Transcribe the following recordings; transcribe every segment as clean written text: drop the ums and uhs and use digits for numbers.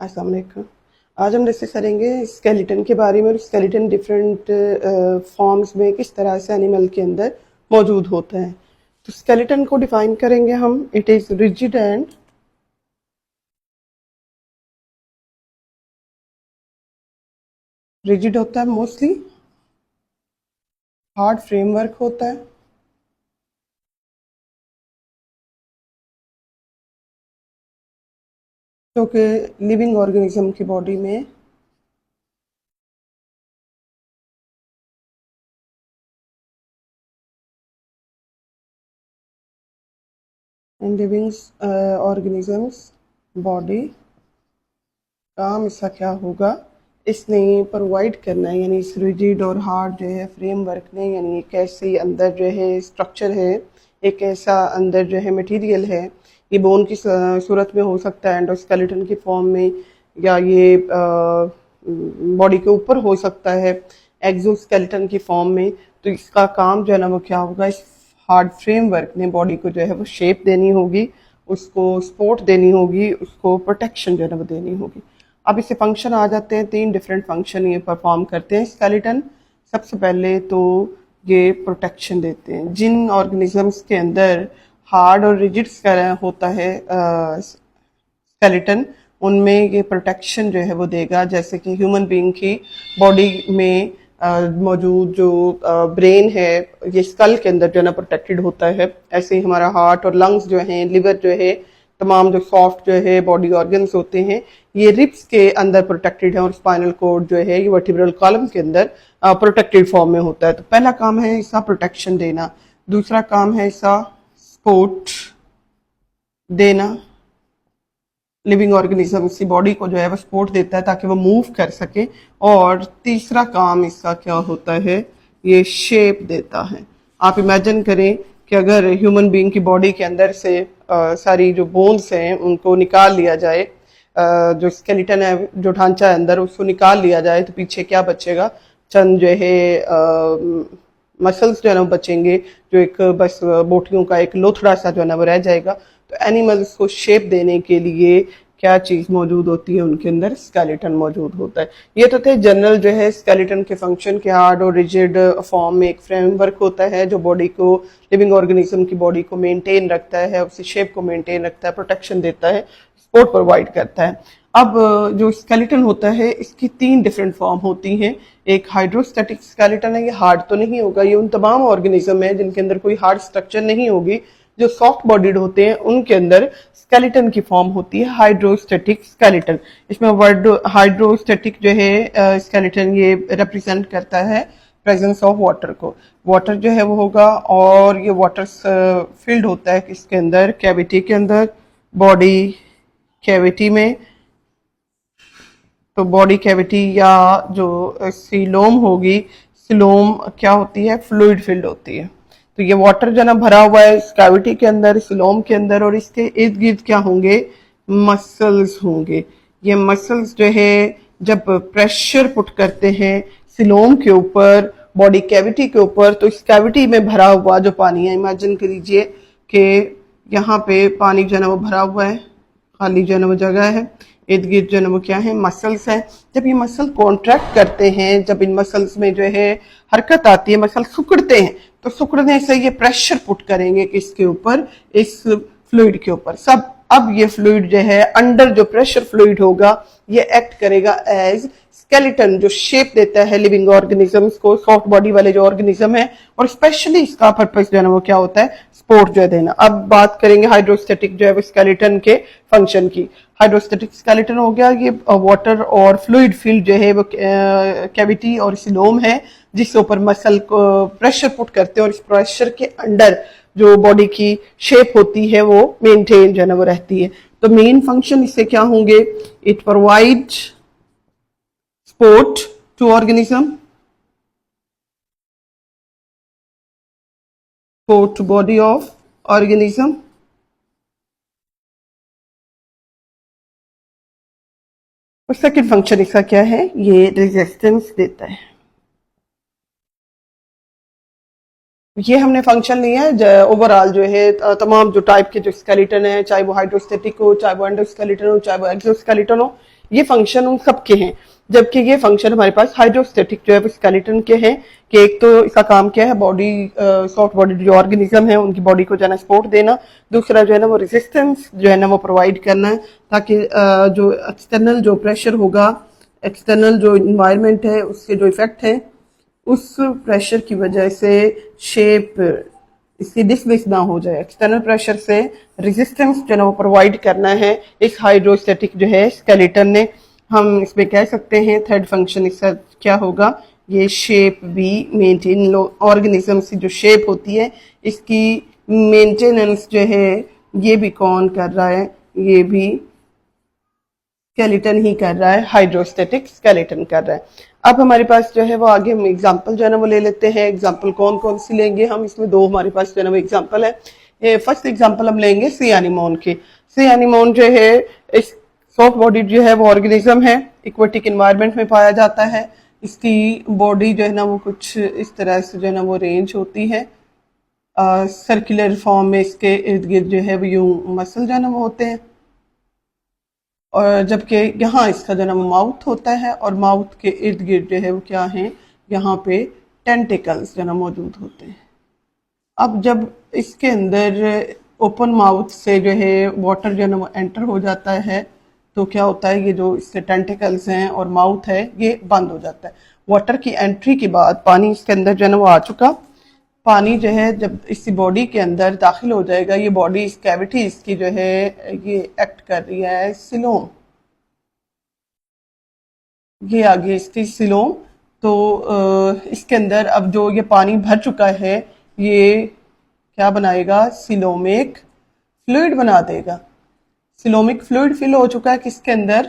अस्सलाम वालेकुम। आज हम डिस्कस करेंगे स्केलेटन के बारे में और स्केलेटन डिफरेंट फॉर्म्स में किस तरह से एनिमल के अंदर मौजूद होता है। तो स्केलेटन को डिफाइन करेंगे हम। It is rigid and rigid होता है, मोस्टली हार्ड फ्रेमवर्क होता है, जो कि लिविंग ऑर्गेनिज्म की बॉडी में लिविंग ऑर्गेनिजम्स बॉडी काम इसका क्या होगा, इसने प्रोवाइड करना है, यानी इस रिजिड और हार्ड जो है फ्रेमवर्क ने, यानी एक ऐसे अंदर जो है स्ट्रक्चर है, एक ऐसा अंदर जो है मटेरियल है, ये बोन की सूरत में हो सकता है, एंडोस्केलेटन की फॉर्म में, या ये बॉडी के ऊपर हो सकता है एक्सोस्केलेटन की फॉर्म में। तो इसका काम जो है ना वो क्या होगा, इस हार्ड फ्रेमवर्क ने बॉडी को जो है वो शेप देनी होगी, उसको सपोर्ट देनी होगी, उसको प्रोटेक्शन जो है ना वो देनी होगी। अब इससे फंक्शन आ जाते हैं, 3 डिफरेंट फंक्शन ये परफॉर्म करते हैं स्केलेटन। सबसे पहले तो ये प्रोटेक्शन देते हैं। जिन ऑर्गेनिजम्स के अंदर हार्ड और रिजिड होता है स्केलेटन, उनमें ये प्रोटेक्शन जो है वो देगा। जैसे कि ह्यूमन बीइंग की बॉडी में मौजूद जो ब्रेन है, ये स्कल के अंदर जो है ना प्रोटेक्टेड होता है। ऐसे ही हमारा हार्ट और लंग्स जो हैं, लिवर जो है, तमाम जो सॉफ्ट जो है बॉडी ऑर्गन्स होते हैं, ये रिब्स के अंदर प्रोटेक्टेड है, और स्पाइनल कोड जो है ये वर्टिब्रल कॉलम के अंदर प्रोटेक्टेड फॉर्म में होता है। तो पहला काम है इसका प्रोटेक्शन देना। दूसरा काम है इसका सपोर्ट देना। लिविंग ऑर्गेनिज्म की बॉडी को जो है वो सपोर्ट देता है ताकि वो मूव कर सके। और तीसरा काम इसका क्या होता है, ये शेप देता है। आप इमेजिन करें कि अगर ह्यूमन बीइंग की बॉडी के अंदर से सारी जो बोन्स हैं उनको निकाल लिया जाए, जो स्केलेटन है, जो ढांचा है अंदर, उसको निकाल लिया जाए, तो पीछे क्या बचेगा, चंद जो है मसल्स जो है ना बचेंगे, जो एक बस बोटियों का एक लोथड़ा सा जो है ना वो रह जाएगा। तो एनिमल्स को शेप देने के लिए क्या चीज मौजूद होती है, उनके अंदर स्केलेटन मौजूद होता है। ये तो थे जनरल जो है स्केलेटन के फंक्शन के। हार्ड और रिजिड फॉर्म में एक फ्रेमवर्क होता है जो बॉडी को, लिविंग ऑर्गेनिज्म की बॉडी को मेंटेन रखता है, उसकी शेप को मेंटेन रखता है, प्रोटेक्शन देता है, सपोर्ट प्रोवाइड करता है। अब जो स्केलेटन होता है इसकी 3 डिफरेंट फॉर्म होती हैं। एक हाइड्रोस्टैटिक स्केलेटन है, ये हार्ड तो नहीं होगा, ये उन तमाम ऑर्गेनिज्म है जिनके अंदर कोई हार्ड स्ट्रक्चर नहीं होगी। जो सॉफ्ट बॉडीड होते हैं उनके अंदर स्केलेटन की फॉर्म होती है हाइड्रोस्टैटिक स्केलेटन। इसमें वर्ड हाइड्रोस्टैटिक जो है स्केलेटन, ये रिप्रेजेंट करता है प्रेजेंस ऑफ वाटर को। वाटर जो है वो होगा, और ये वाटर फील्ड होता है किसके अंदर, कैविटी के अंदर, बॉडी कैविटी में। तो बॉडी कैविटी या जो सीलोम होगी, सीलोम क्या होती है, फ्लूइड फिल्ड होती है। तो ये वाटर जो ना भरा हुआ है इस कैविटी के अंदर, सीलोम के अंदर, और इसके इर्द गिर्द क्या होंगे, मसल्स होंगे। ये मसल्स जो है जब प्रेशर पुट करते हैं सीलोम के ऊपर, बॉडी कैविटी के ऊपर, तो इस कैविटी में भरा हुआ जो पानी है, इमेजिन करिए कि यहाँ पे पानी जो है ना वो भरा हुआ है, खाली जो है ना वो जगह है, इर्द गिर्द जो है ना वो क्या है, मसल्स है। जब ये मसल कॉन्ट्रैक्ट करते हैं, जब इन मसल्स में जो है हरकत आती है, मसल सिकुड़ते हैं, तो सिकुड़ने से ये प्रेशर पुट करेंगे किसके ऊपर, इस फ्लूइड के ऊपर। सब अब ये फ्लूइड जो है, अंडर जो प्रेशर फ्लूइड होगा, ये एक्ट करेगा एज स्केलेटन, जो शेप देता है लिविंग ऑर्गेनिजम्स को, सॉफ्ट बॉडी वाले जो ऑर्गेनिज्म है। और स्पेशली इसका पर्पस जो है ना वो क्या होता है, सपोर्ट जो है देना। अब बात करेंगे हाइड्रोस्टैटिक जो है वो स्केलेटन के फंक्शन की। हाइड्रोस्टैटिक स्केलेटन हो गया, ये वाटर और फ्लूइड फील्ड जो है वो कैविटी और सिलोम है, जिसके ऊपर मसल को प्रेशर पुट करते हैं, और इस प्रेशर के अंडर जो बॉडी की शेप होती है वो मेंटेन जो है ना वो रहती है। तो मेन फंक्शन इससे क्या होंगे, it provide support to organism, support to body of organism, और सेकेंड फंक्शन इसका क्या है, ये रेजिस्टेंस देता है। ये हमने फंक्शन लिया है ओवरऑल जो है तमाम जो टाइप के जो स्केलेटन है, चाहे वो हाइड्रोस्टेटिक हो, चाहे वो एंडोस्केलेटन हो, चाहे वो एक्सोस्केलेटन हो, ये फंक्शन उन सबके हैं, जबकि ये फंक्शन हमारे पास हाइड्रोस्टेटिक जो है वो स्केलेटन के हैं कि एक तो इसका काम क्या है, बॉडी सॉफ्ट बॉडी जो ऑर्गेनिज्म है उनकी बॉडी को जो है ना सपोर्ट देना, दूसरा जो है ना वो रेजिस्टेंस जो है ना वो प्रोवाइड करना है, ताकि जो एक्सटर्नल जो प्रेशर होगा, एक्सटर्नल जो इन्वायरमेंट है उसके जो इफेक्ट है, उस प्रेशर की वजह से शेप इसकी डिसमिस ना हो जाए। एक्सटर्नल प्रेशर से रेजिस्टेंस जो है वो प्रोवाइड करना है इस हाइड्रोस्टेटिक जो है स्केलेटन ने। हम इसमें कह सकते हैं थर्ड फंक्शन इसका क्या होगा, ये शेप भी मेंटेन, ऑर्गेनिज्म की जो शेप होती है इसकी मेंटेनेंस जो है ये भी कौन कर रहा है, ये भी स्केलेटन ही कर रहा है, हाइड्रोस्टेटिक स्केलेटन कर रहा है। अब हमारे पास जो है वो आगे हम एग्जांपल जो है ना वो ले लेते हैं। एग्जांपल कौन कौन सी लेंगे हम, इसमें दो हमारे पास जो है ना वो एग्जांपल है। फर्स्ट एग्जांपल हम लेंगे सी एनीमोन की। सी एनीमोन जो है इस सॉफ्ट बॉडी जो है वो ऑर्गेनिज्म है, इक्वेटिक एनवायरनमेंट में पाया जाता है। इसकी बॉडी जो है ना वो कुछ इस तरह से जो है ना वो रेंज होती है, सर्कुलर फॉर्म में इसके इर्द गिर्द जो है वो यूं मसल जो है ना वो होते हैं, और जबकि यहाँ इसका जो ना माउथ होता है और माउथ के इर्द गिर्द जो है वो क्या है, यहाँ पे टेंटिकल्स जो ना मौजूद होते हैं। अब जब इसके अंदर ओपन माउथ से जो है वाटर जो ना वो एंटर हो जाता है तो क्या होता है, ये जो इसके टेंटिकल्स हैं और माउथ है ये बंद हो जाता है। वाटर की एंट्री के बाद पानी इसके अंदर जो है ना वो आ चुका, पानी जो है जब इसी बॉडी के अंदर दाखिल हो जाएगा, ये बॉडी इस कैविटी इसकी जो है ये एक्ट कर रही है सिलोम, ये आगे इसकी सिलोम। तो इसके अंदर अब जो ये पानी भर चुका है ये क्या बनाएगा, सिलोमिक फ्लूइड बना देगा। सिलोमिक फ्लूइड फिल हो चुका है किसके अंदर,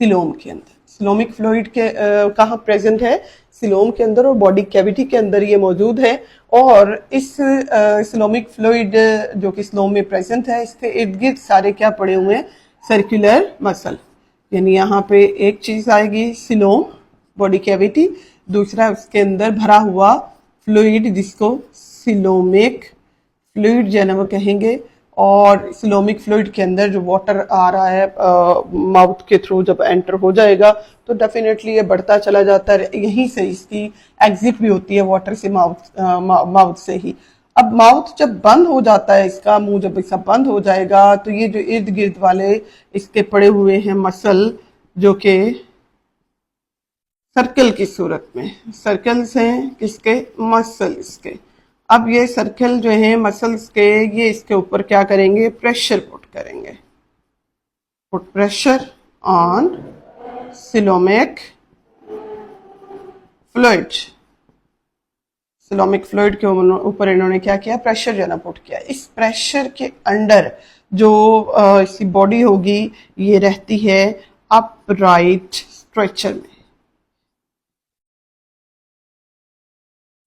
सिलोम के अंदर। सिलोमिक फ्लूइड के कहाँ प्रेजेंट है, सिलोम के अंदर और बॉडी कैविटी के अंदर ये मौजूद है। और इस सिलोमिक फ्लूइड जो कि सिलोम में प्रेजेंट है, इसके इर्द गिर्द सारे क्या पड़े हुए हैं, सर्कुलर मसल। यानी यहाँ पे एक चीज आएगी सिलोम बॉडी कैविटी, दूसरा उसके अंदर भरा हुआ फ्लूइड जिसको सिलोमिक फ्लूइड जो है ना वो कहेंगे। और सिलोमिक फ्लूइड के अंदर जो वाटर आ रहा है माउथ के थ्रू जब एंटर हो जाएगा तो डेफिनेटली ये बढ़ता चला जाता है, यहीं से इसकी एग्जिट भी होती है वाटर से माउथ से ही। अब माउथ जब बंद हो जाता है, इसका मुंह जब इसका बंद हो जाएगा तो ये जो इर्द गिर्द वाले इसके पड़े हुए हैं मसल जो कि सर्कल की सूरत में, सर्कल्स हैं किसके, मसल्स के। अब ये सर्कल जो है मसल्स के, ये इसके ऊपर क्या करेंगे, प्रेशर पुट करेंगे, put pressure on coelomic fluid. Coelomic fluid के ऊपर इन्होंने क्या किया, प्रेशर जो है ना पुट किया। इस प्रेशर के अंडर जो इसकी बॉडी होगी ये रहती है अपराइट स्ट्रेचर में,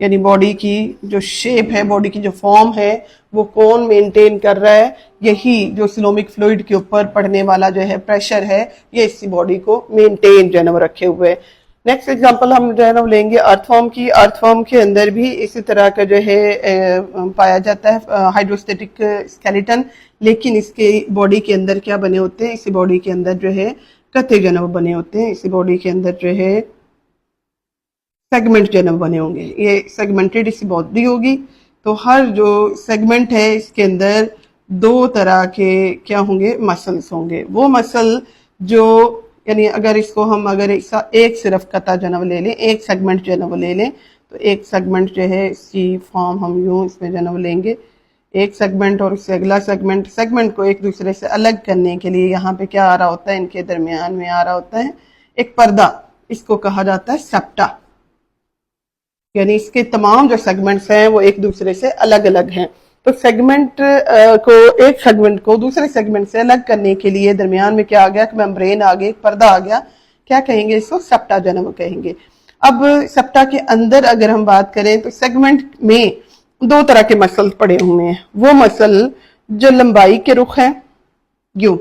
यानी बॉडी की जो शेप है, बॉडी की जो फॉर्म है वो कौन मेंटेन कर रहा है, यही जो सिलोमिक फ्लूइड के ऊपर पड़ने वाला जो है प्रेशर है ये इसी बॉडी को मेंटेन जो है ना रखे हुए है। नेक्स्ट एग्जांपल हम जो है ना लेंगे अर्थवॉर्म की। अर्थवॉर्म के अंदर भी इसी तरह का जो है पाया जाता है हाइड्रोस्टेटिक स्केलेटन, लेकिन इसके बॉडी के अंदर क्या बने होते हैं, इसी बॉडी के अंदर जो है कत्ते जो है वो बने होते हैं, इसी बॉडी के अंदर जो है सेगमेंट जो है बने होंगे, ये सेगमेंटेड इसी बॉडी होगी। तो हर जो सेगमेंट है इसके अंदर दो तरह के क्या होंगे, मसल्स होंगे। वो मसल जो यानी अगर इसको हम अगर एक सिर्फ कता जो है ले लें, एक सेगमेंट जो है वो ले लें, तो एक सेगमेंट जो है इसकी फॉर्म हम यूं इसमें जो है वो लेंगे, एक सेगमेंट और उससे अगला सेगमेंट। सेगमेंट को एक दूसरे से अलग करने के लिए यहाँ पे क्या आ रहा होता है, इनके दरमियान में आ रहा होता है एक पर्दा, इसको कहा जाता है सेप्टा। यानी इसके तमाम जो सेगमेंट्स हैं वो एक दूसरे से अलग अलग हैं। तो सेगमेंट को, एक सेगमेंट को दूसरे सेगमेंट से अलग करने के लिए दरमियान में क्या आ गया, मेम्ब्रेन आ गया, एक पर्दा आ गया, क्या कहेंगे इसको, सेप्टा जो है वो कहेंगे। अब सेप्टा के अंदर अगर हम बात करें तो सेगमेंट में दो तरह के मसल पड़े हुए हैं। वो मसल जो लंबाई के रुख हैं, यूं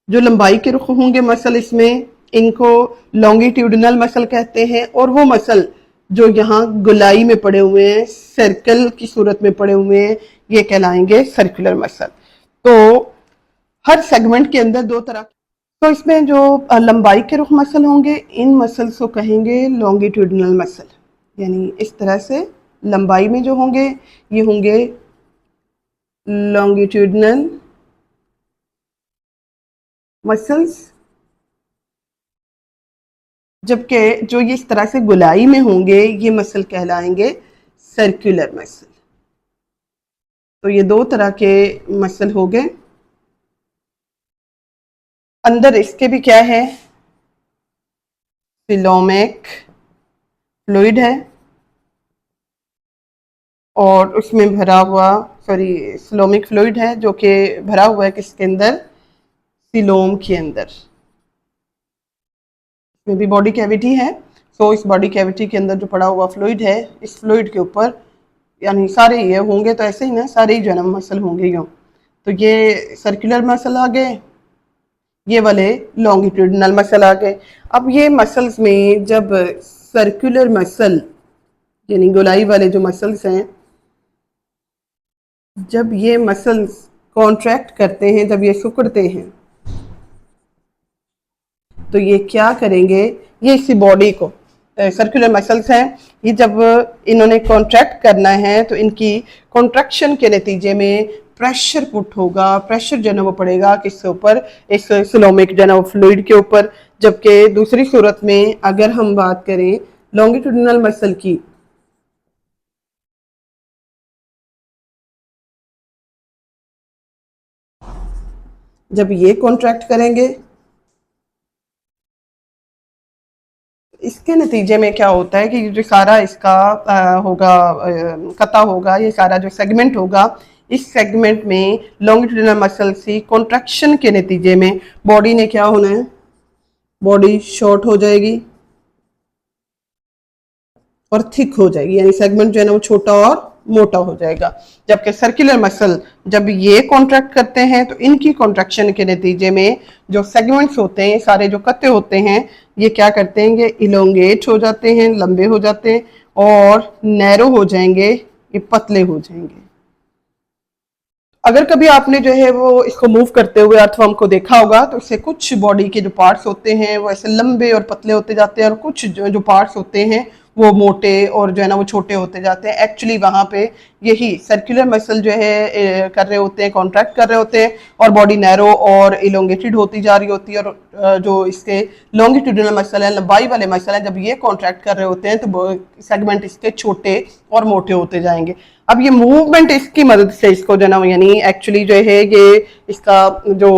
जो लंबाई के रुख होंगे मसल, इसमें इनको लॉन्गिट्यूडिनल मसल कहते हैं। और वो मसल जो यहाँ गोलाई में पड़े हुए हैं, सर्कल की सूरत में पड़े हुए हैं, ये कहलाएंगे सर्कुलर मसल। तो हर सेगमेंट के अंदर दो तरह तो इसमें जो लंबाई के रुख मसल होंगे, इन मसल्स को कहेंगे लॉन्गिट्यूडिनल मसल, यानी इस तरह से लंबाई में जो होंगे ये होंगे लॉन्गिट्यूडिनल मसल्स, जबकि जो ये इस तरह से गोलाई में होंगे ये मसल कहलाएंगे सर्कुलर मसल। तो ये दो तरह के मसल हो गए। अंदर इसके भी क्या है, सिलोमिक फ्लूइड है और उसमें भरा हुआ सिलोमिक फ्लूइड है जो कि भरा हुआ है किसके अंदर, सिलोम के अंदर। इसमें भी बॉडी कैविटी है। सो इस बॉडी कैविटी के अंदर जो पड़ा हुआ फ्लूइड है, इस फ्लूइड के ऊपर यानी सारे ये होंगे, तो ऐसे ही ना सारे ही जन्म मसल होंगे यूँ। तो ये सर्कुलर मसल आ गए, ये वाले लॉन्गिट्यूडिनल मसल आ गए। अब ये मसल्स में जब सर्कुलर मसल यानी गोलाई वाले जो मसल्स हैं, जब ये मसल्स कॉन्ट्रैक्ट करते हैं, जब ये सिकुड़ते हैं, तो ये क्या करेंगे, ये इसी बॉडी को सर्कुलर मसल्स हैं, ये जब इन्होंने कॉन्ट्रैक्ट करना है तो इनकी कॉन्ट्रैक्शन के नतीजे में प्रेशर पुट होगा, प्रेशर जो है वो पड़ेगा किसके ऊपर, इस सिलोमिक जो है वो फ्लूइड के ऊपर। जबकि दूसरी सूरत में अगर हम बात करें लॉन्गिट्यूडिनल मसल की, जब ये कॉन्ट्रैक्ट करेंगे इसके नतीजे में क्या होता है कि जो सारा इसका होगा कता होगा, ये सारा जो सेगमेंट होगा, इस सेगमेंट में लॉन्गिट्यूडिनल मसल की कॉन्ट्रैक्शन के नतीजे में बॉडी ने क्या होना है, बॉडी शॉर्ट हो जाएगी और थिक हो जाएगी, यानी सेगमेंट जो है ना वो छोटा और मोटा हो जाएगा। जबकि सर्कुलर मसल जब ये कॉन्ट्रैक्ट करते हैं तो इनकी कॉन्ट्रैक्शन के नतीजे में जो सेगमेंट्स होते हैं, सारे जो कत्ते होते हैं, ये क्या करते हैं, ये इलोंगेट हो जाते हैं, लंबे हो जाते हैं और नैरो हो जाएंगे, ये पतले हो जाएंगे। अगर कभी आपने जो है वो इसको मूव करते हुए अर्थवर्म को देखा होगा तो इससे कुछ बॉडी के जो पार्ट्स होते हैं वो ऐसे लंबे और पतले होते जाते हैं और कुछ जो पार्ट्स होते हैं वो मोटे और जो है ना वो छोटे होते जाते हैं। एक्चुअली वहाँ पे यही सर्कुलर मसल जो है कर रहे होते हैं, कॉन्ट्रैक्ट कर रहे होते हैं और बॉडी नैरो और इलोंगेटेड होती जा रही होती है। और जो इसके लॉन्गिट्यूडिनल मसल है, लंबाई वाले मसल हैं, जब ये कॉन्ट्रैक्ट कर रहे होते हैं तो सेगमेंट इसके छोटे और मोटे होते जाएंगे। अब ये मूवमेंट इसकी मदद से इसको जो ना यानी एक्चुअली जो है ये इसका जो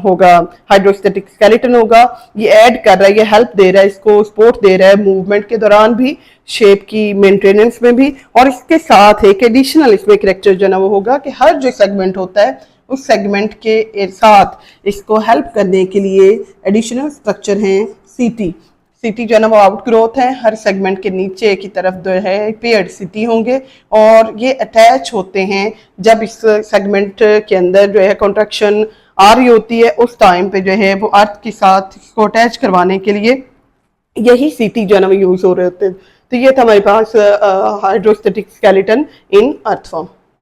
होगा हाइड्रोस्टैटिक स्केलेटन होगा, ये ऐड कर रहा है, ये हेल्प दे रहा है, इसको सपोर्ट दे रहा है मूवमेंट के दौरान भी, शेप की मेंटेनेंस में भी। और इसके साथ एक एडिशनल इसमें करेक्टर जो ना वो होगा कि हर जो सेगमेंट होता है उस सेगमेंट के साथ इसको हेल्प करने के लिए एडिशनल स्ट्रक्चर हैं सीटी। सीटी जो है ना वो आउट ग्रोथ है, हर सेगमेंट के नीचे की तरफ जो है पेयर्ड सीटी होंगे और ये अटैच होते हैं जब इस सेगमेंट के अंदर जो है कॉन्ट्रैक्शन आ रही होती है, उस टाइम पे जो है वो अर्थ के साथ इसको अटैच करवाने के लिए यही सीटी जो है ना वो यूज हो रहे होते हैं। तो ये था हमारे पास हाइड्रोस्टैटिक स्केलेटन इन अर्थ फॉर्म।